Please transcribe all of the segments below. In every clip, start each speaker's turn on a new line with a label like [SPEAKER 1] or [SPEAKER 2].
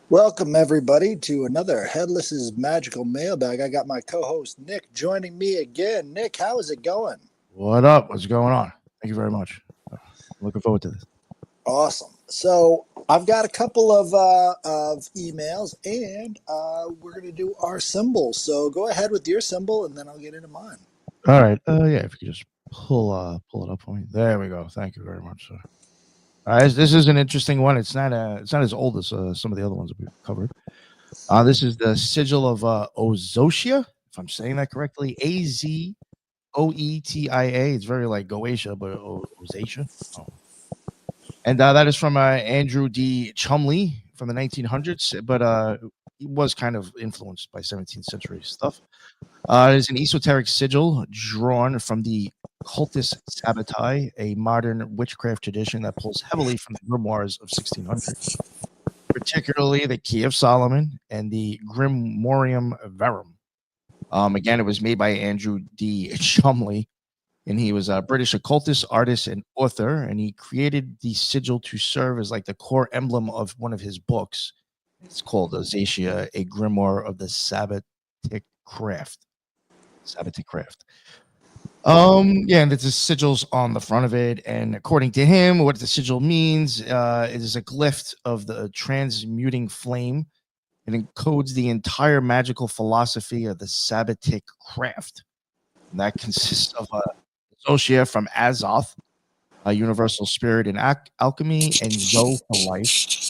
[SPEAKER 1] Welcome, everybody, to another Headless's Magical Mailbag. I got my co host, Nick, joining me again. Nick, how is it going?
[SPEAKER 2] What up? What's going on? Thank you very much. Looking forward to this.
[SPEAKER 1] Awesome. So, I've got a couple of emails, and we're going to do our symbols. So, go ahead with your symbol, and then I'll get into mine.
[SPEAKER 2] All right. Yeah, if you could just pull it up for me. There we go. Thank you very much, sir. This is an interesting one. It's not as old as some of the other ones that we've covered. This is the sigil of Azoetia, if I'm saying that correctly. Azoetia. It's very like Goetia, but Ozatia. Oh. And that is from Andrew D. Chumley from the 1900s, but he was kind of influenced by 17th century stuff. It is an esoteric sigil drawn from the cultist Sabbatai, a modern witchcraft tradition that pulls heavily from the grimoires of 1600, particularly the Key of Solomon and the Grimorium Verum. Again, it was made by Andrew D. Chumley, and he was a British occultist, artist, and author, and he created the sigil to serve as like the core emblem of one of his books. It's called Azoetia, a grimoire of the Sabbatic craft. Sabbatic craft. Yeah, and there's sigils on the front of it, and according to him, what the sigil means it is a glyph of the transmuting flame. It encodes the entire magical philosophy of the Sabbatic craft. And that consists of Azoetia from Azoth, a universal spirit in alchemy, and Zo for life.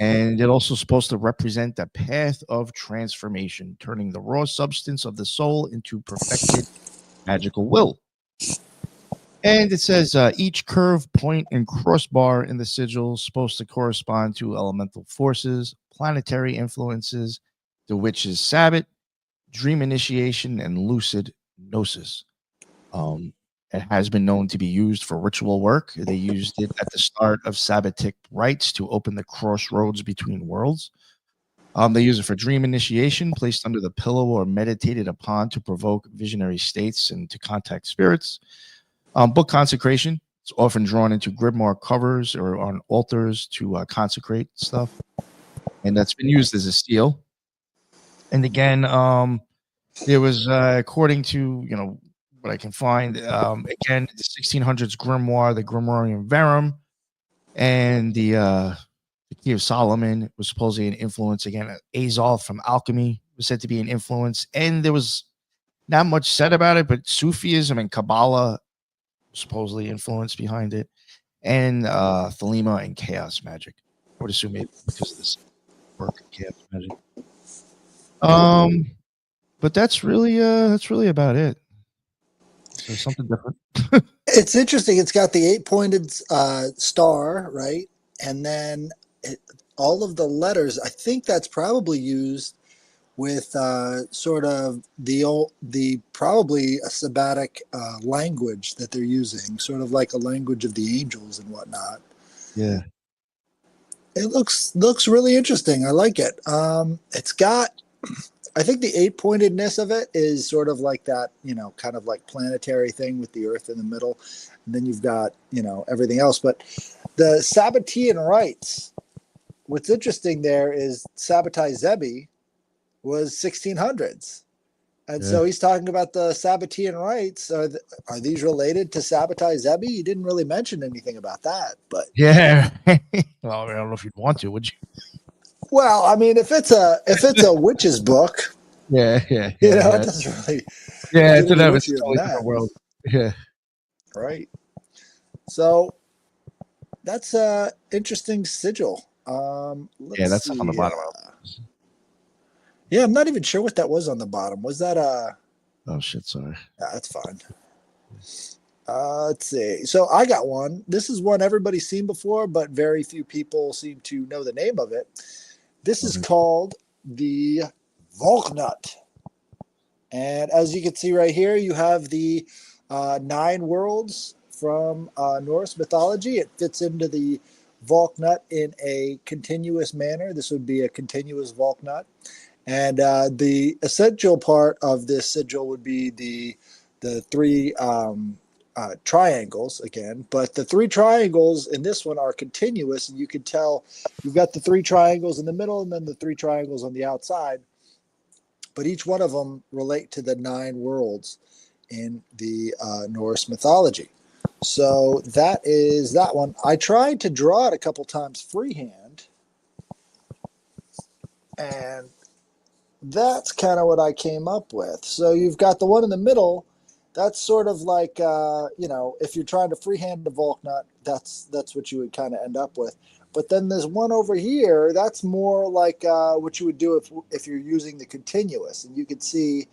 [SPEAKER 2] And it also supposed to represent the path of transformation, turning the raw substance of the soul into perfected magical will. And it says each curve, point, and crossbar in the sigil is supposed to correspond to elemental forces, planetary influences, the witch's Sabbath, dream initiation, and lucid gnosis. It has been known to be used for ritual work. They used it at the start of Sabbatic rites to open the crossroads between worlds. They use it for dream initiation, placed under the pillow or meditated upon to provoke visionary states and to contact spirits. Book consecration. It's often drawn into grimoire covers or on altars to consecrate stuff. And that's been used as a seal. And again, there was, according to, what I can find, again, the 1600s grimoire, the Grimorium Verum, and the Key of Solomon was supposedly an influence. Again, Azoth from alchemy was said to be an influence, and there was not much said about it, but Sufism and Kabbalah supposedly influence behind it, and Thelema and chaos magic. I would assume maybe because of this work of chaos magic. But that's really about it. So something different.
[SPEAKER 1] It's interesting. It's got the eight-pointed star, right? And then all of the letters, I think that's probably used with sort of the probably a sabbatic language that they're using, sort of like a language of the angels and whatnot.
[SPEAKER 2] Yeah.
[SPEAKER 1] It looks really interesting. I like it. It's got, I think the eight-pointedness of it is sort of like that, kind of like planetary thing with the Earth in the middle, and then you've got everything else. But the Sabbatean rites, what's interesting there is Sabbatai Zebi was 1600s. And so he's talking about the Sabbatean rites. Are these related to Sabbatai Zebi? You didn't really mention anything about that, but
[SPEAKER 2] yeah. Well, I don't know if you'd want to, would you?
[SPEAKER 1] Well, I mean, if it's a witch's book,
[SPEAKER 2] yeah,
[SPEAKER 1] it doesn't really.
[SPEAKER 2] Yeah, it's a totally different world. Yeah,
[SPEAKER 1] right. So that's a interesting sigil.
[SPEAKER 2] That's up on the bottom.
[SPEAKER 1] Yeah, I'm not even sure what that was on the bottom. Was that a?
[SPEAKER 2] Oh shit! Sorry.
[SPEAKER 1] Yeah, that's fine. Let's see. So I got one. This is one everybody's seen before, but very few people seem to know the name of it. This is called the Valknut. And as you can see right here, you have the 9 worlds from Norse mythology. It fits into the Valknut in a continuous manner. This would be a continuous Valknut. And the essential part of this sigil would be the 3 triangles again, but the 3 triangles in this one are continuous, and you can tell you've got the 3 triangles in the middle and then the 3 triangles on the outside, but each one of them relate to the 9 worlds in the Norse mythology. So that is that one. I tried to draw it a couple times freehand, and that's kind of what I came up with. So you've got the one in the middle. That's sort of like, if you're trying to freehand a Valknut, that's what you would kind of end up with. But then there's one over here. That's more like what you would do if you're using the continuous, and you could see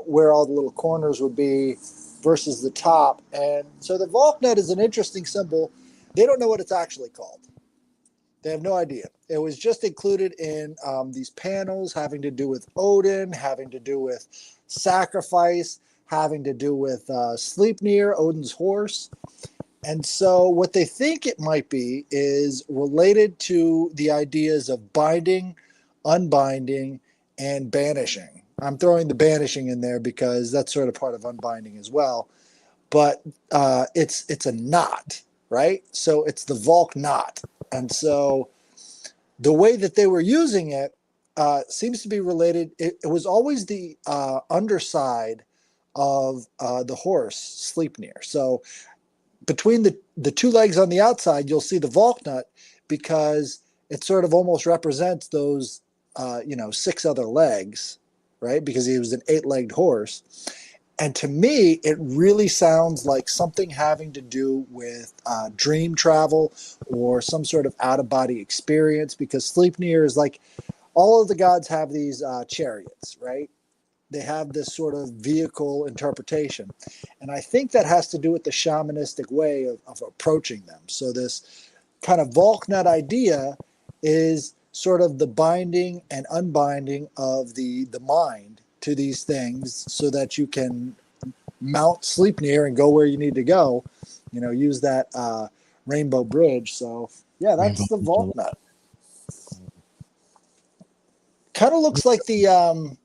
[SPEAKER 1] where all the little corners would be versus the top. And so the Valknut is an interesting symbol. They don't know what it's actually called. They have no idea. It was just included in these panels having to do with Odin, having to do with sacrifice, having to do with Sleipnir, Odin's horse. And so what they think it might be is related to the ideas of binding, unbinding, and banishing. I'm throwing the banishing in there because that's sort of part of unbinding as well. But it's a knot, right? So it's the Valknut. And so the way that they were using it seems to be related. It was always the underside of the horse, Sleipnir. So between the 2 legs on the outside, you'll see the Valknut because it sort of almost represents those, 6 other legs, right? Because he was an 8-legged horse. And to me, it really sounds like something having to do with dream travel or some sort of out-of-body experience, because Sleipnir is like, all of the gods have these chariots, right? They have this sort of vehicle interpretation. And I think that has to do with the shamanistic way of approaching them. So this kind of Valknut idea is sort of the binding and unbinding of the mind to these things so that you can mount Sleipnir and go where you need to go, use that rainbow bridge. So yeah, that's the Valknut. Kind of looks like the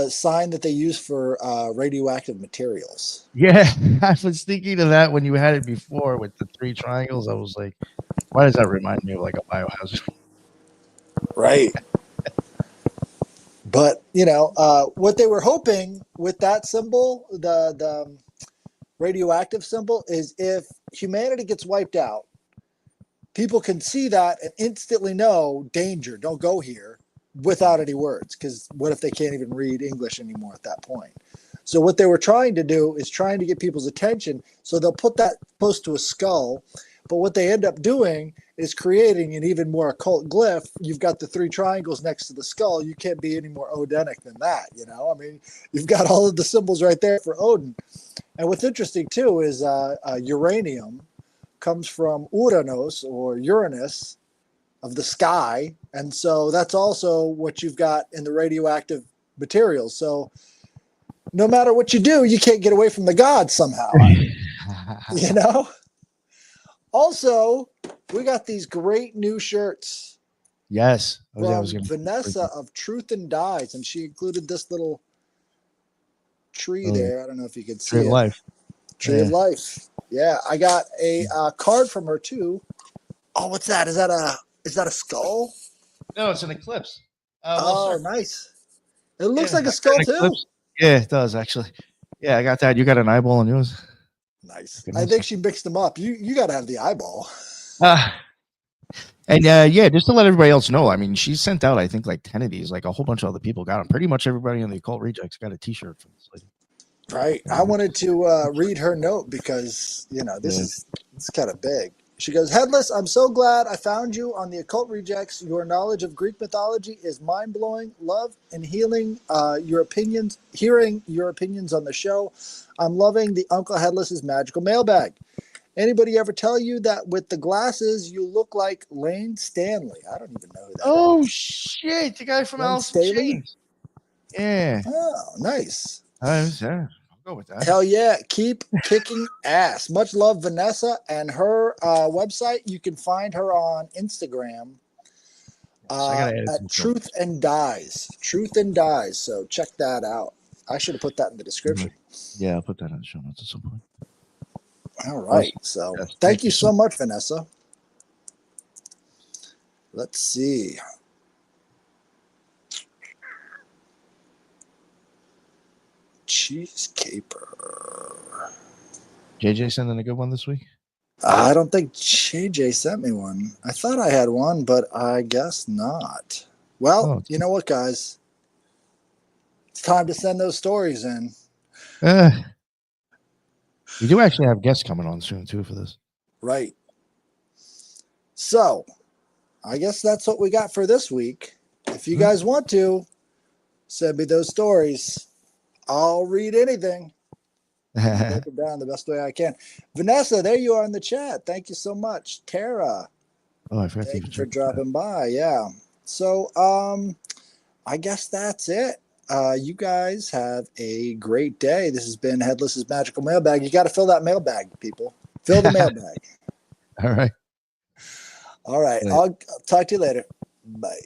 [SPEAKER 1] sign that they use for radioactive materials.
[SPEAKER 2] Yeah, I was thinking of that when you had it before with the 3 triangles. I was like, why does that remind me of like a biohazard?
[SPEAKER 1] Right. But, what they were hoping with that symbol, the radioactive symbol, is if humanity gets wiped out, people can see that and instantly know, danger, don't go here, without any words. Because what if they can't even read English anymore at that point? So what they were trying to do is trying to get people's attention. So they'll put that close to a skull. But what they end up doing is creating an even more occult glyph. You've got the 3 triangles next to the skull. You can't be any more Odinic than that, I mean, you've got all of the symbols right there for Odin. And what's interesting, too, is uranium comes from Uranos, or Uranus, of the sky. And so that's also what you've got in the radioactive materials. So no matter what you do, you can't get away from the gods somehow, Also, we got these great new shirts.
[SPEAKER 2] Yes.
[SPEAKER 1] From Vanessa of Truthanddyes, and she included this little tree there. I don't know if you can see
[SPEAKER 2] Tree of Life.
[SPEAKER 1] Tree of Life. Yeah, I got a card from her too. Oh, what's that? Is that a skull?
[SPEAKER 2] No, it's an eclipse.
[SPEAKER 1] Nice. It looks like a skull too.
[SPEAKER 2] Eclipse. Yeah, it does actually. Yeah, I got that. You got an eyeball on yours?
[SPEAKER 1] Nice. I think she mixed them up. You got to have the eyeball.
[SPEAKER 2] And just to let everybody else know, I mean, she sent out, I think, like 10 of these. Like a whole bunch of other people got them. Pretty much everybody in the Occult Rejects got a T-shirt from this lady.
[SPEAKER 1] Right. I wanted to read her note because it's kind of big. She goes, Headless, I'm so glad I found you on the Occult Rejects. Your knowledge of Greek mythology is mind-blowing. Love and hearing your opinions on the show. I'm loving the Uncle Headless's magical mailbag. Anybody ever tell you that with the glasses you look like Lane Stanley? I don't even know who that is.
[SPEAKER 2] Oh, shit. The guy from Alice in Chains. Yeah.
[SPEAKER 1] Oh, nice.
[SPEAKER 2] I'll go with that.
[SPEAKER 1] Hell yeah. Keep kicking ass. Much love, Vanessa. And her website, you can find her on Instagram at truthanddyes. Truthanddyes. So check that out. I should have put that in the description.
[SPEAKER 2] Yeah, I'll put that in the show notes at some point.
[SPEAKER 1] All right.
[SPEAKER 2] Awesome.
[SPEAKER 1] So
[SPEAKER 2] Yes,
[SPEAKER 1] thank you so much, Vanessa. Let's see. Cheese caper.
[SPEAKER 2] JJ sending a good one this week.
[SPEAKER 1] I don't think JJ sent me one. I thought I had one, but I guess not. Well,
[SPEAKER 2] Oh,
[SPEAKER 1] you know what, guys? It's time to send those stories in.
[SPEAKER 2] We do actually have guests coming on soon too for this.
[SPEAKER 1] Right. So I guess that's what we got for this week. If you guys want to, send me those stories. I'll read anything. And break them down the best way I can. Vanessa, there you are in the chat. Thank you so much. Tara,
[SPEAKER 2] Oh, I forgot to
[SPEAKER 1] thank
[SPEAKER 2] even
[SPEAKER 1] you for
[SPEAKER 2] check the chat.
[SPEAKER 1] dropping by. Yeah. So I guess that's it. You guys have a great day. This has been Headless's Magical Mailbag. You got to fill that mailbag, people. Fill the mailbag.
[SPEAKER 2] All right.
[SPEAKER 1] All right.
[SPEAKER 2] Right.
[SPEAKER 1] I'll talk to you later. Bye.